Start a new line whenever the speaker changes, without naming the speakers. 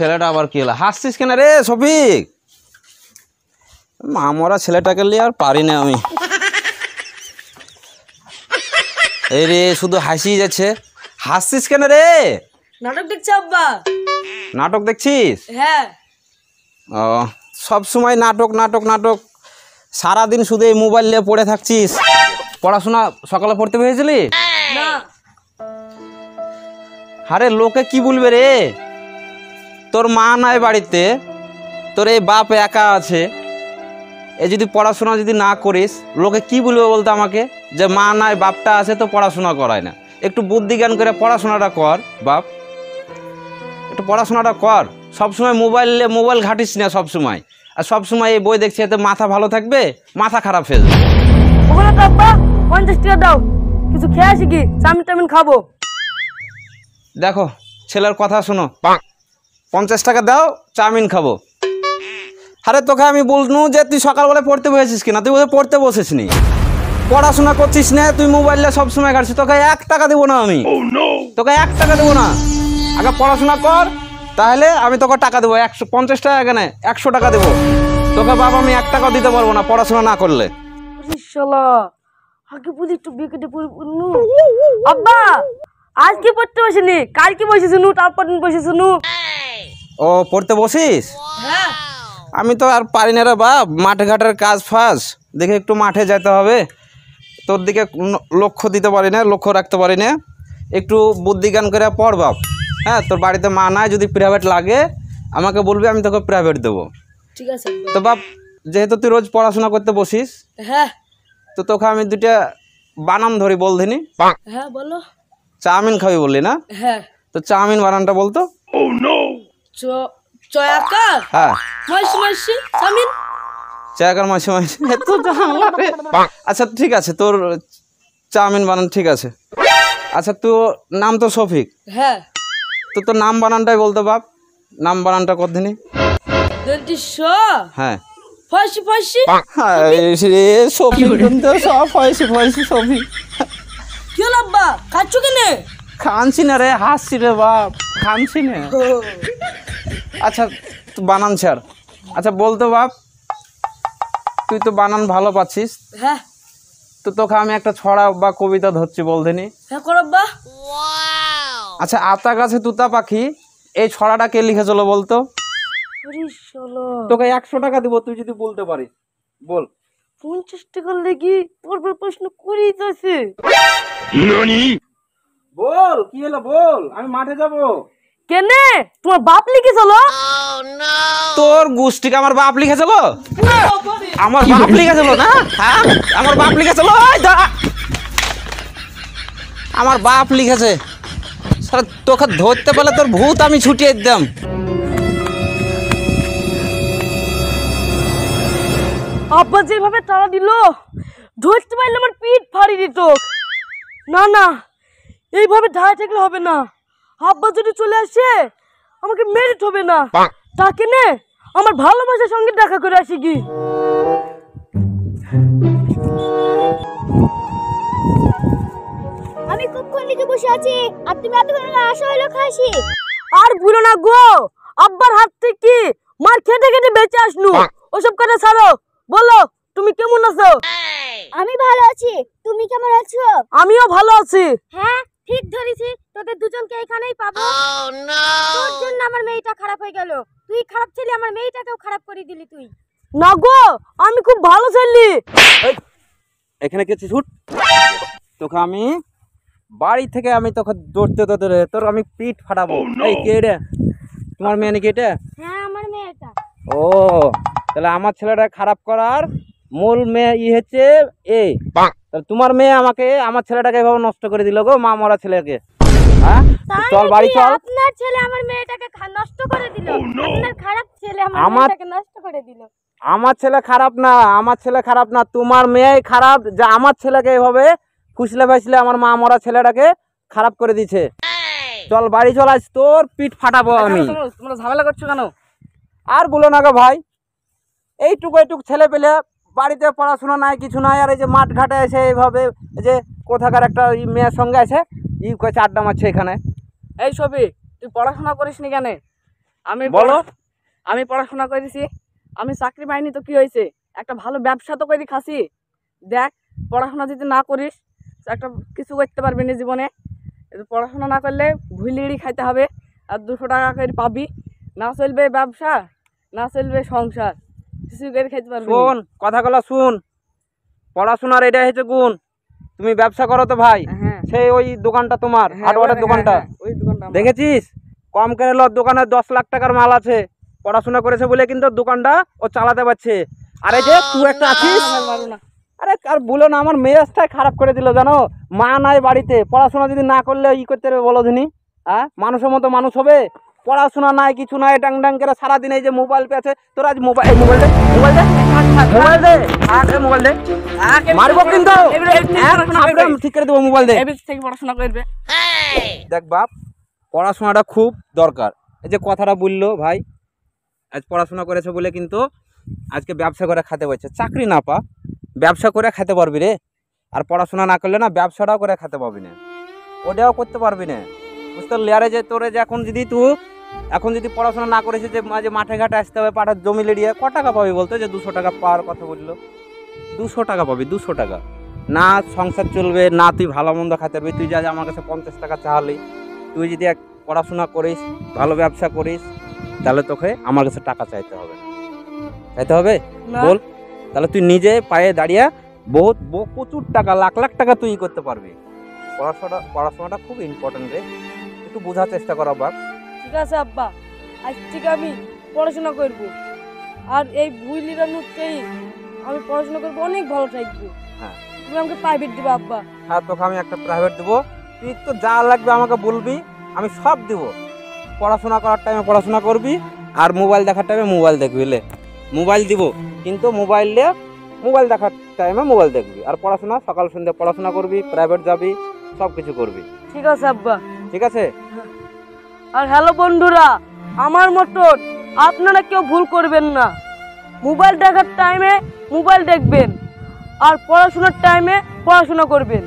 ছেলেটা আবার কি হলো? হাসছিস কেন রে শফিক? মা মরা ছেলেটাকে নিয়ে আর পারি না আমি। এই রে শুধু হাসি যাচ্ছে। হাসছিস কেন রে?
নাটক দেখছি আব্বা।
নাটক দেখছিস?
হ্যাঁ।
ও সব সময় নাটক নাটক নাটক, সারাদিন শুধু এই মোবাইল নিয়ে পড়ে থাকছিস। পড়াশোনা সকালে পড়তে পেরেছিলি?
না।
আরে লোকে কি বলবে রে? তোর মা নাই বাড়িতে, তোর এই বাপ একা আছে, এ যদি পড়াশোনা যদি না করিস লোকে কি বলবে বলতো আমাকে? যে মা নাই বাপটা আছে তো পড়াশোনা করায় না। একটু বুদ্ধি জ্ঞান করে পড়াশোনাটা কর বাপ, একটু পড়াশোনাটা কর। সবসময় মোবাইল ঘাটিস না সবসময়, আর সবসময় এই বই দেখছি এতে মাথা ভালো থাকবে, মাথা খারাপ হয়ে যাবে।
ওখানে তো আব্বা 50 টাকা দাও, কিছু খেয়ে আসি কি, চাউমিন টাউমিন খাবো।
দেখো ছেলের কথা শোনো, 50 টাকা দাও চাউমিন খাবো। আরে তোকে আমি বলনু যে তুই সকালবেলা পড়তে বসেছিস কিনা? তুই বোধহয় পড়তে বসেছিস নি, পড়াশোনা করছিস না, তুই মোবাইলে সবসময় ঘাটছিস। তোকে 1 টাকা দেবো না আমি, তোকে 1 টাকা দেবো না। আগে পড়াশোনা কর, তাহলে আমি তোকে টাকা দেবো। 150 টাকা কেন, 100 টাকা দেবো তোকে বাবা। আমি 1 টাকা দিতে পারবো না পড়াশোনা না করলে।
আগে বলি একটু বিকেটে পড়নু। আব্বা আজকে পড়তে বসিনি, কালকে বসেছিনু, তারপর দিন বসেছিনু।
ও পড়তে বসিস?
হ্যাঁ।
আমি তো আর পারি না রে বাপ, মাঠে ঘাটের কাজ ফাজ দেখে একটু মাঠে যেতে হবে, তোর দিকে লক্ষ্য দিতে পারি না, লক্ষ্য রাখতে পারি না। একটু বুদ্ধিজ্ঞান করে পড় বাপ। হ্যাঁ, তোর বাড়িতে মা নাই, যদি প্রাইভেট লাগে আমাকে বলবি, আমি তোকে প্রাইভেট দেবো।
ঠিক আছে
তো বাপ, যেহেতু তুই রোজ পড়াশোনা করতে বসিস,
হ্যাঁ,
তো তোকে আমি 2টা বানান ধরি বল দিনি।
হ্যাঁ বলো।
চাউমিন খাবি বললি না?
হ্যাঁ।
তো চাউমিন বানানটা বলতো।
চয়াকা
হ্যাঁ,
মাইসি মাইসি চাউমিন।
চাকার মাসে মাসে তো জানলা রে। আচ্ছা ঠিক আছে, তোর চাউমিন বানান ঠিক আছে। আচ্ছা তোর নাম তো শফিক,
হ্যাঁ।
তো তোর নাম বানানটাই বলতো বাপ। নাম বানানটা কর দিনি। হ্যাঁ,
ফয়সি ফয়সি।
রে শফিক তো সব ফয়সি ফয়সি শফিক।
কি হলো আব্বা, খাচ্ছ কেনে?
খানছি না রে, হাসছি রে বাপ, খানছি না। আচ্ছা তুই বানান ছাড়। আচ্ছা বলতো বাপ, তুই তো বানান ভালো পাচ্ছিস,
হ্যাঁ।
তো তোকে আমি একটা ছড়া বা কবিতা ধরছি বলদিনি।
হ্যাঁ কর আব্বা।
আচ্ছা, আতা গাছে তুতা পাখি, এই ছড়াটা কে লিখেছিল বলতো? তোকে 100 টাকা দিব তুই যদি বলতে পারিস, বল।
50 টাকা লেগে পরপর প্রশ্ন করেই যাচ্ছে।
বল কি হলো বল, আমি মাঠে যাব।
কেনে তোমার বাপ লিখেছিল?
তোর গোষ্ঠীকে আমার বাপ লিখেছিল? আমার বাপ লিখেছিল না? হ্যাঁ, আমার বাপ লিখেছিল। আমার বাপ লিখেছে। তোকে ধরতে পারলে তোর ভূত আমি ছুটিয়ে দিতাম।
আব্বা যেভাবে তাড়া দিল, ধরতে পারলে আমার পিঠ ফাড়ি দিত। না না, এইভাবে ধারে থাকলে হবে না। আব্বা যদি চলে আসে আমাকে মেরে হবে না, তাকে নে আমার ভালোবাসার সঙ্গে দেখা করে আসি কি।
আমি কখন থেকে বসে আছি আর তুমি এতক্ষণ আসা হলো খাসি।
আর ভুলো না গো, আব্বার হাত থেকে মার খেতে খেতে বেঁচে আসনু। ওসব কথা ছাড়ো, বলো তুমি কেমন আছো?
আমি ভালো আছি, তুমি কেমন আছো?
আমিও ভালো আছি।
হ্যাঁ ঠিক ধরেছি, তোদের দুজনকে এখানেই পাবো। তোর জন্য আমার মেয়েটা খারাপ হয়ে গেল। তুই খারাপ ছিলি, আমার মেয়েটাকেও খারাপ করে দিলি তুই।
না গো, আমি খুব ভালো ছেলে।
এখানে কে ছুট, তোকে আমি বাড়ি থেকে আমি তোকে দৌড়তে তোর আমি পিঠ ফাটাবো। এই কে রে? তোমার মেয়ে নাকি এটা?
হ্যাঁ আমার মেয়েটা।
ও তাহলে আমার ছেলেটা খারাপ করার মূল মেয়ে হচ্ছে এ। তাহলে তোমার মেয়ে আমাকে, আমার ছেলেটাকে এভাবে নষ্ট করে দিল গো, মা মরা ছেলেকে। হ্যাঁ চল বাড়ি চল।
আপনার ছেলে আমার মেয়েটাকে নষ্ট করে দিল। আপনার খারাপ ছেলে আমার মেয়েটাকে নষ্ট করে দিল।
আমার ছেলে খারাপ না, আমার ছেলে খারাপ না, তোমার মেয়ে খারাপ, যে আমার ছেলেকে এভাবে ফুসলে ফাইসলে আমার মা মরা ছেলেটাকে খারাপ করে দিছে। চল বাড়ি চল, আজ তোর পিঠ ফাটাবো আমি।
তোমরা ঝামেলা করছো কেন?
আর বলো না গো ভাই, এইটুকু ছেলে পেলে বাড়িতে পড়াশোনা নাই কিছু নাই, আর এই যে মাঠ ঘাটে এসে এইভাবে যে কোথাকার একটা মেয়ের সঙ্গে আছে কয়েছে আড্ডা মারছে এখানে।
এই সবই তুই পড়াশোনা করিস নি কেন? আমি
বলো।
আমি পড়াশোনা করেছি, আমি চাকরি পাইনি তো কি হয়েছে, একটা ভালো ব্যবসা তো করে খাসি। দেখ, পড়াশোনা যদি না করিস একটা কিছু করতে পারবি না জীবনে। পড়াশোনা না করলে ভুলিড়ি খাইতে হবে, আর 200 টাকা করে পাবি, না চলবে ব্যবসা, না চলবে সংসার, কিছু করে খাইতে পারবি না।
শোন কথাগুলো শুন, পড়াশোনার এটা হচ্ছে গুণ। তুমি ব্যবসা করো তো ভাই,
হ্যাঁ
সেই ওই দোকানটা তোমার
হ্যাঁ,
হার্ডওয়্যারের
হ্যাঁ,
দোকানটা
হ্যাঁ, ওই দোকানটা আমার।
দেখেছিস? কম করে লোক দোকানে 10 লাখ টাকার মাল আছে, পড়াশোনা করেছে বলে কিন্তু দোকানটা ও চালাতে পারছে। আরে যে তুই একটা আছিস,
ভাই, মারো না।
আরে আর বলো না, আমার মেজাজটাই খারাপ করে দিল জানো। মা নাই বাড়িতে, পড়াশোনা যদি না করলে ই করতে হবে বলো দিনি? হ্যাঁ, মানুষের মতো মানুষ হবে? পড়াশোনা নাই, কিছু নাই, ডাং ডাং করে সারাদিন এই যে মোবাইল পেয়েছে। তোর আজ মোবাইল দে, মোবাইল দে, মোবাইল দে, মোবাইল দে, মারবো কিন্তু, ঠিক করে দেবো, মোবাইল দে।
এবিস থেকে পড়াশোনা করবে।
দেখ বাপ, পড়াশোনাটা খুব দরকার। এই যে কথাটা বললো ভাই, আজ পড়াশোনা করেছে বলে কিন্তু আজকে ব্যবসা করে খেতে পারছে। চাকরি না পা, ব্যবসা করে খেতে পারবি রে। আর পড়াশোনা না করলে না ব্যবসাটাও করে খেতে পারবি না, ওটাও করতে পারবি না, বুঝতে পারলি? আরে যে তোরে যে এখন যদি পড়াশোনা না করেছে, যে মাঝে মাঠে ঘাটে আসতে হবে, পাঠার জমি লেড়িয়ে ক টাকা পাবি বলতো? যে 200 টাকা পাওয়ার কথা বললো, 200 টাকা পাবি, 200 টাকা না সংসার চলবে না, তুই ভালো মন্দ খাতে পারবি। তুই যা আমার কাছে 50 টাকা চাহালি, তুই যদি এক পড়াশোনা করিস, ভালো ব্যবসা করিস, তাহলে তোকে আমার কাছে টাকা চাইতে হবে না। চাইতে হবে?
না।
বল। তাহলে তুই নিজে পায়ে দাঁড়িয়ে প্রচুর টাকা, লাখ লাখ টাকা তুই করতে পারবি। পড়াশোনাটা খুব ইম্পর্টেন্ট রে, একটু বোঝার চেষ্টা কর বাপ।
ঠিক আছে আব্বা, আজ থেকে আমি পড়াশোনা করব, আর এই ভুল লিরানোতেই আমি পড়াশোনা করবো, অনেক ভালো থাকবো।
হ্যাঁ।
তুমি আমাকে প্রাইভেট দিবা আব্বা।
হ্যাঁ, তোকে আমি একটা প্রাইভেট দেবো, তুই তো যা লাগবে আমাকে বলবি, আমি সব দেবো। পড়াশোনা করার টাইমে পড়াশোনা করবি, আর মোবাইল দেখার টাইমে মোবাইল দেখবি। মোবাইল দিব, কিন্তু মোবাইল দেখার টাইমে মোবাইল দেখবি, আর পড়াশোনা সকাল সন্ধ্যা পড়াশোনা করবি, প্রাইভেট যাবি, সব কিছু করবি।
ঠিক আছে আব্বা।
ঠিক আছে?
আর হ্যালো বন্ধুরা, আমার মতন আপনারা কেউ ভুল করবেন না। মোবাইল দেখার টাইমে মোবাইল দেখবেন, আর পড়াশোনার টাইমে পড়াশোনা করবেন।